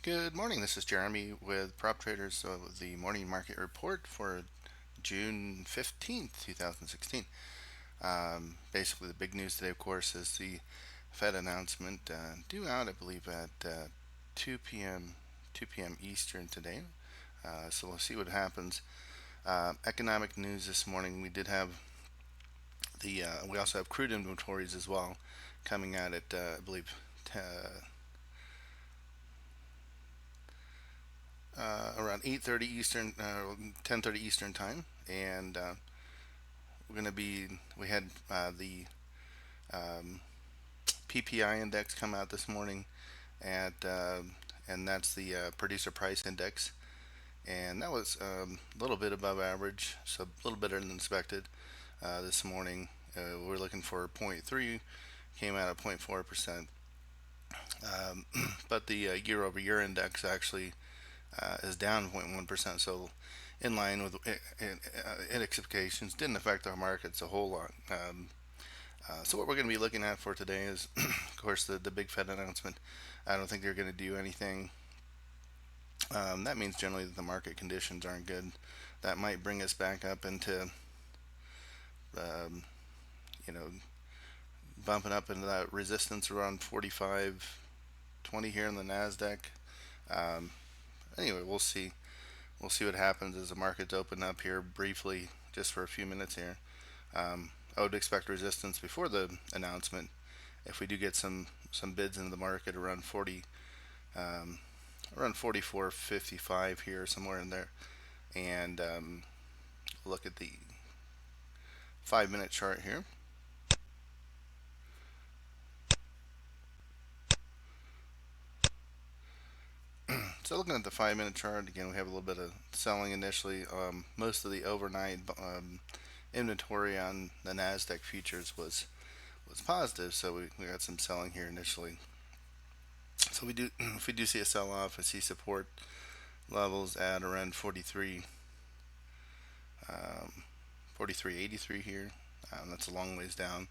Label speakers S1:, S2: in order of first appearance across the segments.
S1: Good morning. This is Jeremy with Prop Traders. The morning market report for June 15th, 2016. Basically, the big news today, of course, is the Fed announcement due out, I believe, at 2 p.m. 2 p.m. Eastern today. So we'll see what happens. Economic news this morning. We also have crude inventories as well, coming out at I believe around 8:30 Eastern, 10:30 Eastern time, and we had the um, PPI index come out this morning and that's the producer price index, and that was a little bit above average, so a little better than expected. This morning, we're looking for zero point 0.3, came out at 0.4%, but the year-over-year index actually is down 0.1%, so in line with expectations. Didn't affect our markets a whole lot. So what we're going to be looking at for today is, of course, the big Fed announcement. I don't think they're going to do anything. That means generally that the market conditions aren't good. That might bring us back up into, um, you know, bumping up into that resistance around 45.20 here in the Nasdaq. Um, anyway, we'll see. We'll see what happens as the markets open up here briefly, just for a few minutes here. I would expect resistance before the announcement. If we do get some bids into the market around 40, um, around 44.55 here, somewhere in there, and look at the 5 minute chart here. So looking at the 5 minute chart again, we have a little bit of selling initially. Most of the overnight inventory on the Nasdaq futures was positive, so we got some selling here initially. So we do if we do see a sell off, I see support levels at around 43.83 here. That's a long ways down.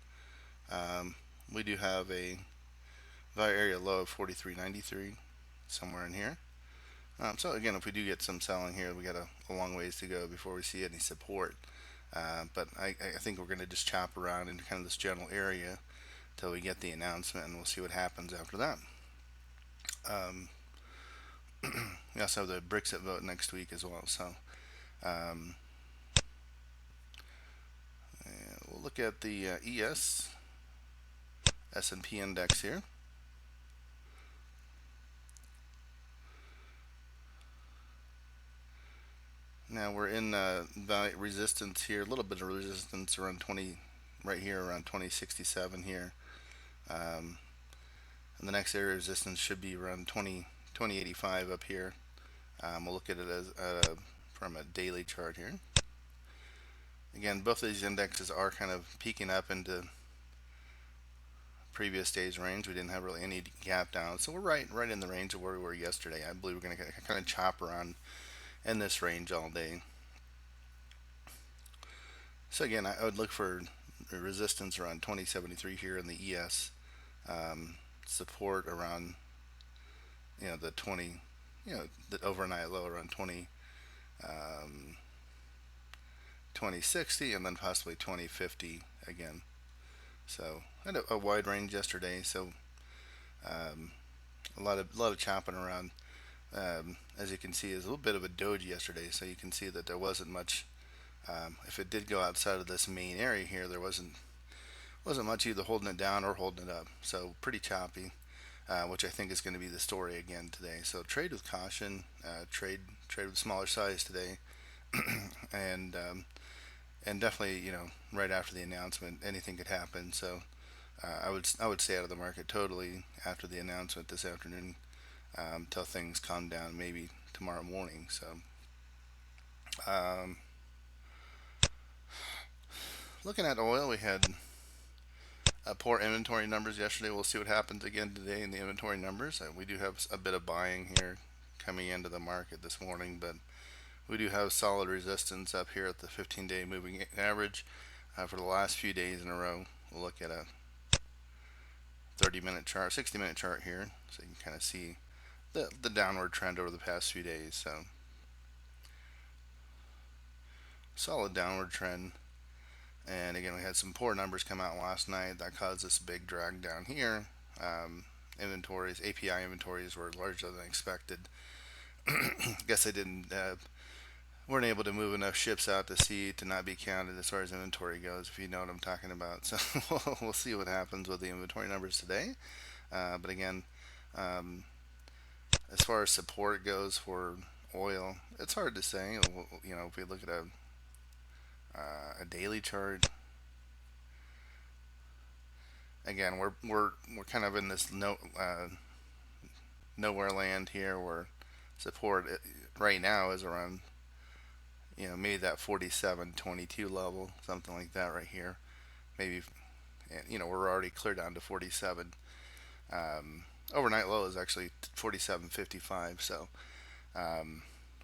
S1: Um, we do have a value area low of 43.93 somewhere in here. So again, if we do get some selling here, we got a long ways to go before we see any support. But I think we're going to just chop around into kind of this general area till we get the announcement, and we'll see what happens after that. Um, we also have the Brexit vote next week as well. So um, we'll look at the ES S&P index here. Now we're in resistance here, a little bit of resistance around 20, right here around 2067 here. Um, and the next area of resistance should be around 2085 up here. We'll look at it as from a daily chart here. Again, both of these indexes are kind of peaking up into previous day's range. We didn't have really any gap down, so we're right in the range of where we were yesterday. I believe we're going to kind of chop around in this range all day. So again, I would look for resistance around 2073 here in the ES, support around the 20, the overnight low around um, 2060, and then possibly 2050 again. So I had a wide range yesterday, so um, a lot of chopping around. As you can see, is a little bit of a doji yesterday, so you can see that there wasn't much. If it did go outside of this main area here, there wasn't much either holding it down or holding it up. So pretty choppy, which I think is going to be the story again today. So trade with caution, trade with smaller size today, and definitely right after the announcement, anything could happen. So I would stay out of the market totally after the announcement this afternoon, until things calm down, maybe tomorrow morning. So um, looking at oil, we had poor inventory numbers yesterday. We'll see what happens again today in the inventory numbers. We do have a bit of buying here coming into the market this morning, but we do have solid resistance up here at the 15-day moving average for the last few days in a row. We'll look at a 30-minute chart, 60-minute chart here, so you can kind of see the downward trend over the past few days. So solid downward trend. And again, we had some poor numbers come out last night that caused this big drag down here. Inventories, API inventories were larger than expected. Guess they didn't weren't able to move enough ships out to sea to not be counted as far as inventory goes, if you know what I'm talking about. So we'll see what happens with the inventory numbers today. But again, um, as far as support goes for oil, it's hard to say. If we look at a daily chart, again, we're kind of in this nowhere land here where support right now is around maybe that 47.22 level, something like that right here. Maybe we're already clear down to 47. Overnight low is actually 47.55. So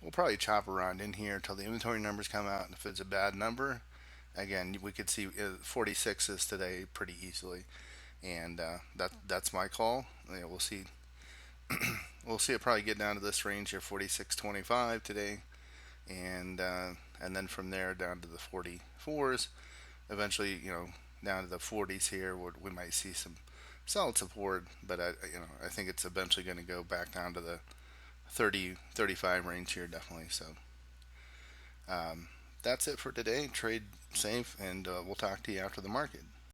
S1: we'll probably chop around in here until the inventory numbers come out. And if it's a bad number, again, we could see 46s today pretty easily. And that's my call. We'll see. We'll see it probably get down to this range here, 46.25 today, and then from there down to the 44s. Eventually, down to the 40s here, where we might see some solid support. But I think it's eventually going to go back down to the 30, 35 range here, definitely. So that's it for today. Trade safe, and we'll talk to you after the market.